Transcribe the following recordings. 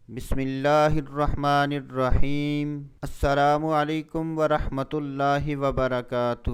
بسم اللہ الرحمن الرحیم۔ السلام علیکم ورحمۃ اللہ وبرکاتہ۔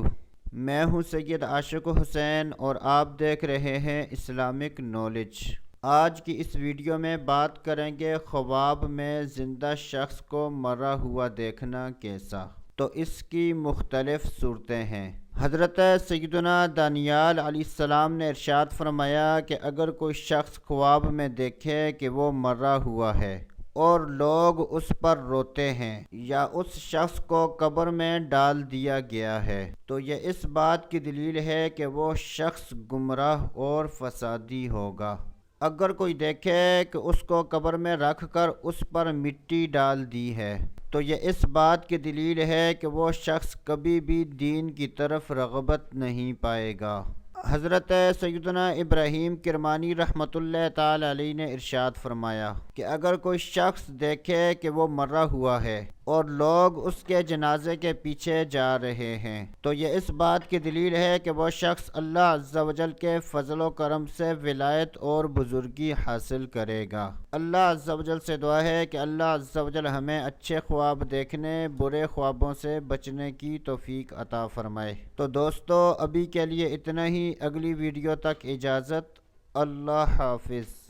میں ہوں سید عاشق حسین اور آپ دیکھ رہے ہیں اسلامک نالج۔ آج کی اس ویڈیو میں بات کریں گے خواب میں زندہ شخص کو مرا ہوا دیکھنا کیسا۔ تو اس کی مختلف صورتیں ہیں۔ حضرت سیدنا دانیال علیہ السلام نے ارشاد فرمایا کہ اگر کوئی شخص خواب میں دیکھے کہ وہ مرا ہوا ہے اور لوگ اس پر روتے ہیں یا اس شخص کو قبر میں ڈال دیا گیا ہے تو یہ اس بات کی دلیل ہے کہ وہ شخص گمراہ اور فسادی ہوگا۔ اگر کوئی دیکھے کہ اس کو قبر میں رکھ کر اس پر مٹی ڈال دی ہے تو یہ اس بات کی دلیل ہے کہ وہ شخص کبھی بھی دین کی طرف رغبت نہیں پائے گا۔ حضرت سیدنا ابراہیم کرمانی رحمۃ اللہ تعالی علیہ نے ارشاد فرمایا کہ اگر کوئی شخص دیکھے کہ وہ مرا ہوا ہے اور لوگ اس کے جنازے کے پیچھے جا رہے ہیں تو یہ اس بات کی دلیل ہے کہ وہ شخص اللہ عز و جل کے فضل و کرم سے ولایت اور بزرگی حاصل کرے گا۔ اللہ عز و جل سے دعا ہے کہ اللہ عز و جل ہمیں اچھے خواب دیکھنے، برے خوابوں سے بچنے کی توفیق عطا فرمائے۔ تو دوستو ابھی کے لیے اتنا ہی، اگلی ویڈیو تک اجازت، اللہ حافظ۔